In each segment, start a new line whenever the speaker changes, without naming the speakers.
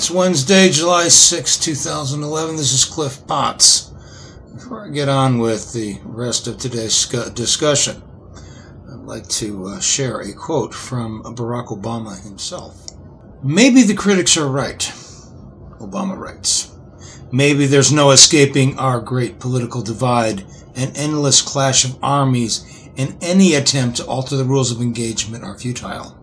It's Wednesday, July 6, 2011. This is Cliff Potts. Before I get on with the rest of today's discussion, I'd like to share a quote from Barack Obama himself. Maybe the critics are right, Obama writes. Maybe there's no escaping our great political divide, an endless clash of armies, and any attempt to alter the rules of engagement are futile.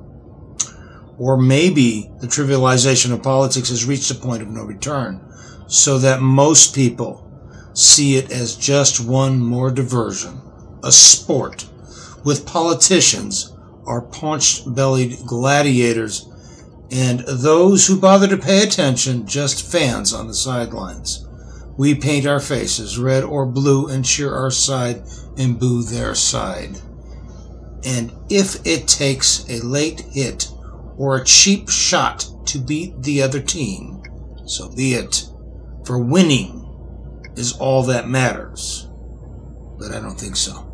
Or maybe the trivialization of politics has reached a point of no return, so that most people see it as just one more diversion, a sport, with politicians are paunched-bellied gladiators, and those who bother to pay attention just fans on the sidelines. We paint our faces red or blue and cheer our side and boo their side. And if it takes a late hit or a cheap shot to beat the other team, so be it. For winning is all that matters. But I don't think so.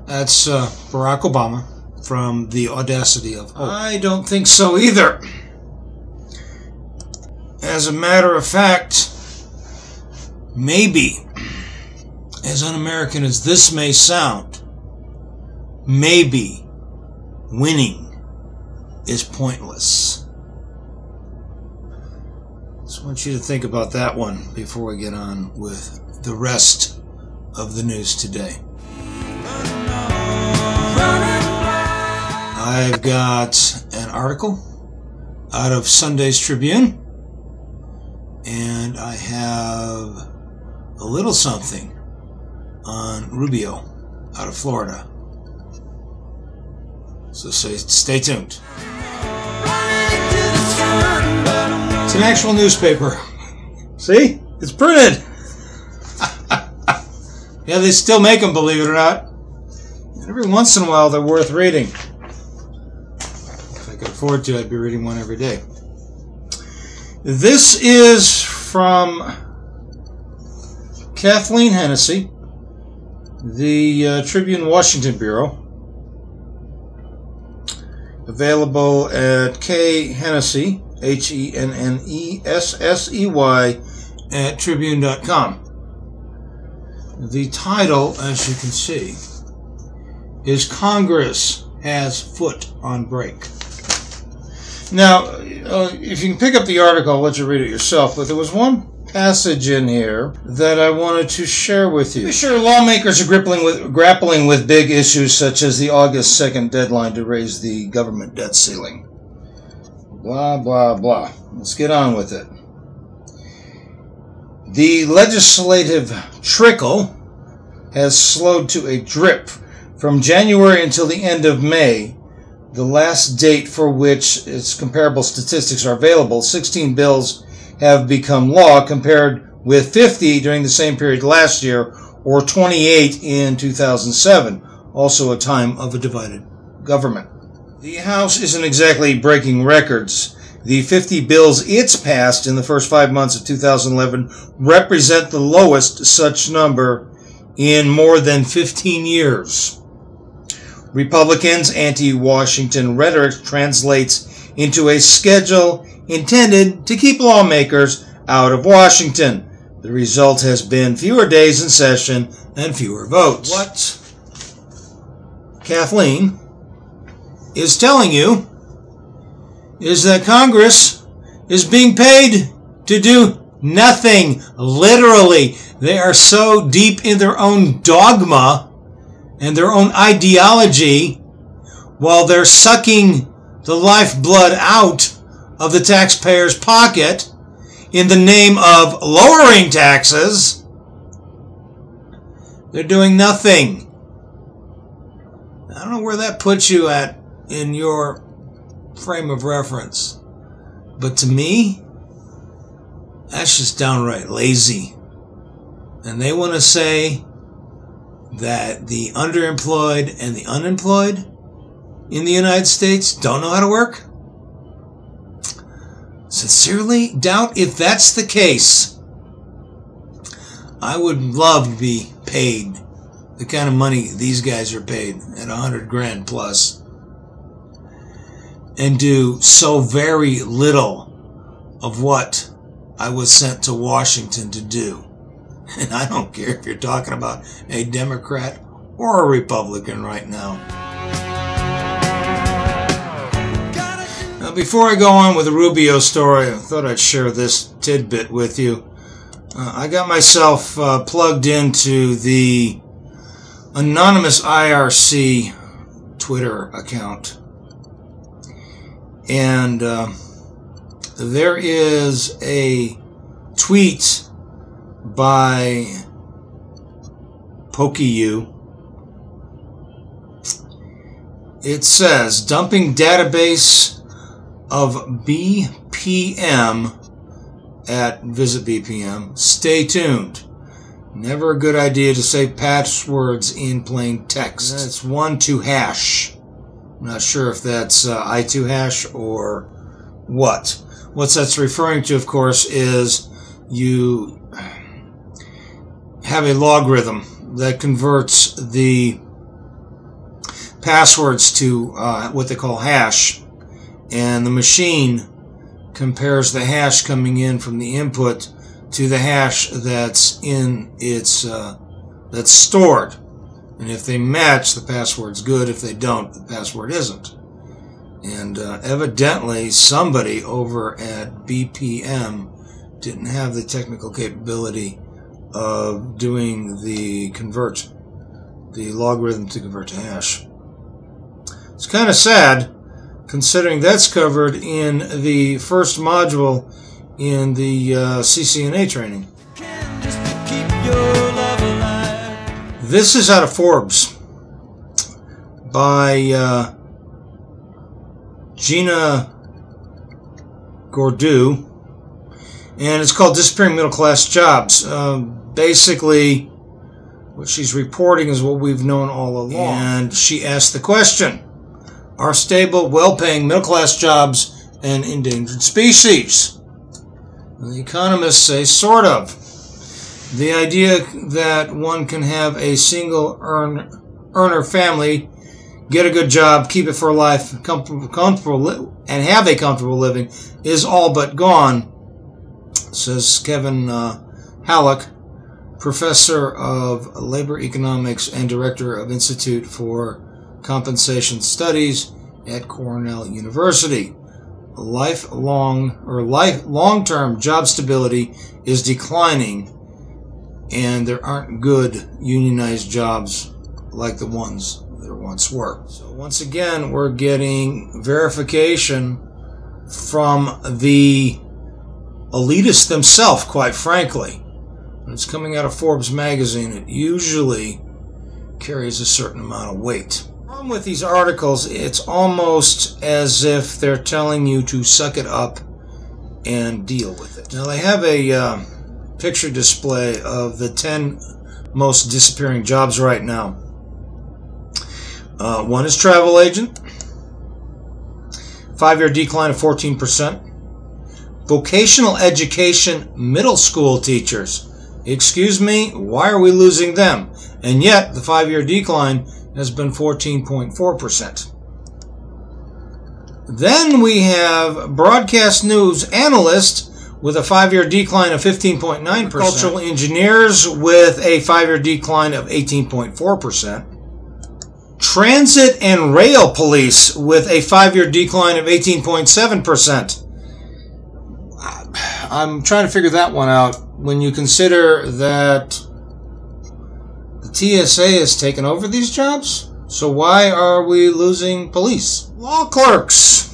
That's Barack Obama from The Audacity of Hope. I don't think so either. As a matter of fact, maybe, as un-American as this may sound, maybe winning is pointless. Just want you to think about that one before we get on with the rest of the news today. I've got an article out of Sunday's Tribune, and I have a little something on Rubio out of Florida. So stay tuned. It's an actual newspaper. See? It's printed. Yeah, they still make them, believe it or not. Every once in a while, they're worth reading. If I could afford to, I'd be reading one every day. This is from Kathleen Hennessy, the Tribune Washington Bureau. Available at K. Hennessy, Hennessey, at Tribune.com. The title, as you can see, is Congress Has Foot on Brake. Now, if you can pick up the article, I'll let you read it yourself, but there was one passage in here that I wanted to share with you. Sure, lawmakers are grappling with big issues such as the August 2nd deadline to raise the government debt ceiling. Blah, blah, blah. Let's get on with it. The legislative trickle has slowed to a drip from January until the end of May, the last date for which its comparable statistics are available. 16 bills have become law, compared with 50 during the same period last year, or 28 in 2007, also a time of a divided government. The House isn't exactly breaking records. The 50 bills it's passed in the first 5 months of 2011 represent the lowest such number in more than 15 years. Republicans' anti-Washington rhetoric translates into a schedule intended to keep lawmakers out of Washington. The result has been fewer days in session and fewer votes. What Kathleen is telling you is that Congress is being paid to do nothing. Literally, they are so deep in their own dogma and their own ideology, while they're sucking the lifeblood out of the taxpayer's pocket in the name of lowering taxes, they're doing nothing. I don't know where that puts you at in your frame of reference, but to me, that's just downright lazy. And they want to say that the underemployed and the unemployed in the United States don't know how to work? Sincerely doubt if that's the case. I would love to be paid the kind of money these guys are paid at $100,000 plus, and do so very little of what I was sent to Washington to do. And I don't care if you're talking about a Democrat or a Republican right now. Now, before I go on with the Rubio story, I thought I'd share this tidbit with you. I got myself plugged into the anonymous IRC Twitter account. And there is a tweet by PokeU. It says, dumping database of BPM at visit BPM. Stay tuned. Never a good idea to save passwords in plain text. That's 12hash. I'm not sure if that's I2hash or what. What that's referring to, of course, is you have a logarithm that converts the passwords to what they call hash, and the machine compares the hash coming in from the input to the hash that's in its that's stored. And if they match, the password's good. If they don't, the password isn't. And evidently somebody over at BPM didn't have the technical capability of doing the logarithm to convert to hash. It's kind of sad, considering that's covered in the first module in the CCNA training. This is out of Forbes by Gina Gordu, and it's called Disappearing Middle Class Jobs. Basically, what she's reporting is what we've known all along. And she asked the question, are stable, well-paying middle-class jobs an endangered species? And the economists say sort of. The idea that one can have a single earner family, get a good job, keep it for life, comfortable, and have a comfortable living is all but gone, says Kevin Halleck, professor of labor economics and director of Institute for Compensation Studies at Cornell University. Long-term job stability is declining, and there aren't good unionized jobs like the ones there once were. So once again, we're getting verification from the elitists themselves, quite frankly. When it's coming out of Forbes magazine, it usually carries a certain amount of weight. The problem with these articles, it's almost as if they're telling you to suck it up and deal with it. Now, they have a picture display of the 10 most disappearing jobs right now. One is travel agent, 5-year decline of 14%. Vocational education middle school teachers. Excuse me, why are we losing them? And yet, the 5-year decline has been 14.4%. Then we have broadcast news analyst with a 5-year decline of 15.9%. Agricultural engineers with a 5-year decline of 18.4%. Transit and rail police with a 5-year decline of 18.7%. I'm trying to figure that one out when you consider that the TSA has taken over these jobs. So why are we losing police? Law clerks,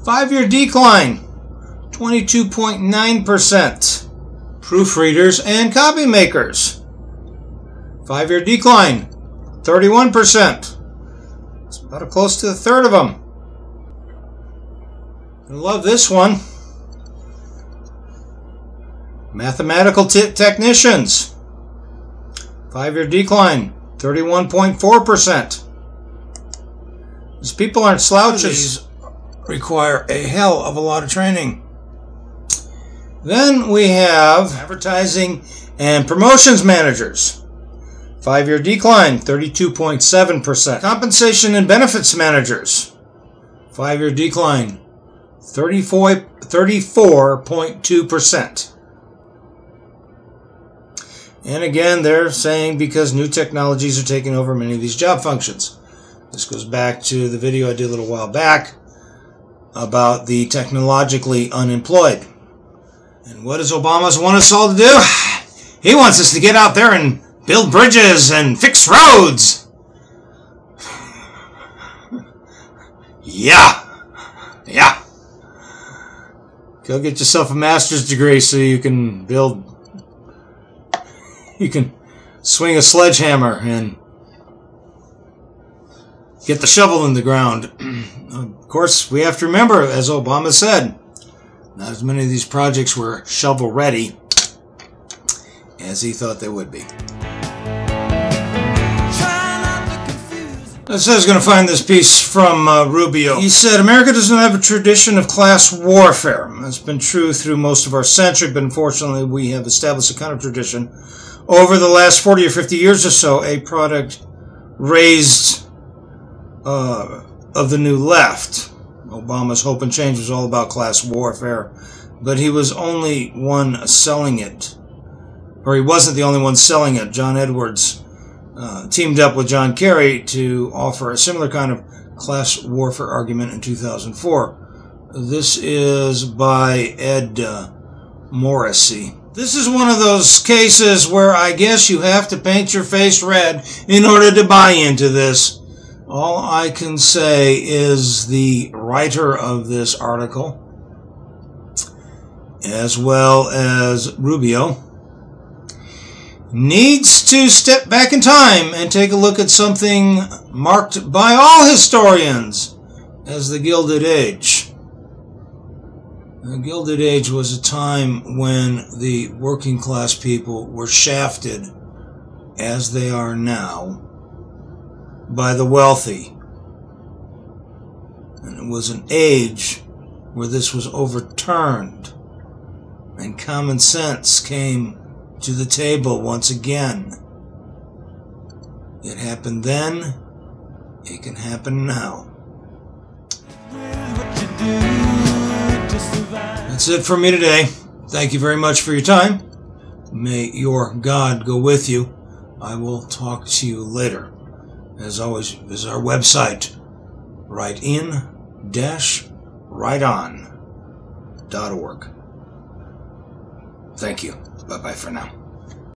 5-year decline, 22.9%. Proofreaders and copy makers, 5-year decline, 31%. It's about close to a third of them. I love this one. Mathematical technicians, 5-year decline, 31.4%. These people aren't slouches. These require a hell of a lot of training. Then we have advertising and promotions managers, 5-year decline, 32.7%. Compensation and benefits managers, 5-year decline, 34.2%. And again, they're saying because new technologies are taking over many of these job functions. This goes back to the video I did a little while back about the technologically unemployed. And what does Obama want us all to do? He wants us to get out there and build bridges and fix roads. Yeah. Go get yourself a master's degree so you can swing a sledgehammer and get the shovel in the ground. Of course, we have to remember, as Obama said, not as many of these projects were shovel-ready as he thought they would be. I said I was going to find this piece from Rubio. He said, America doesn't have a tradition of class warfare. That's been true through most of our century, but unfortunately we have established a kind of tradition over the last 40 or 50 years or so, a product raised of the new left. Obama's hope and change was all about class warfare, but he was only one selling it. Or he wasn't the only one selling it. John Edwards teamed up with John Kerry to offer a similar kind of class warfare argument in 2004. This is by Ed Morrissey. This is one of those cases where I guess you have to paint your face red in order to buy into this. All I can say is the writer of this article, as well as Rubio, needs to step back in time and take a look at something marked by all historians as the Gilded Age. The Gilded Age was a time when the working class people were shafted, as they are now, by the wealthy. And it was an age where this was overturned and common sense came to the table once again. It happened then, it can happen now. That's it for me today. Thank you very much for your time. May your God go with you. I will talk to you later. As always, visit our website, writein-writeon.org. Thank you. Bye-bye for now.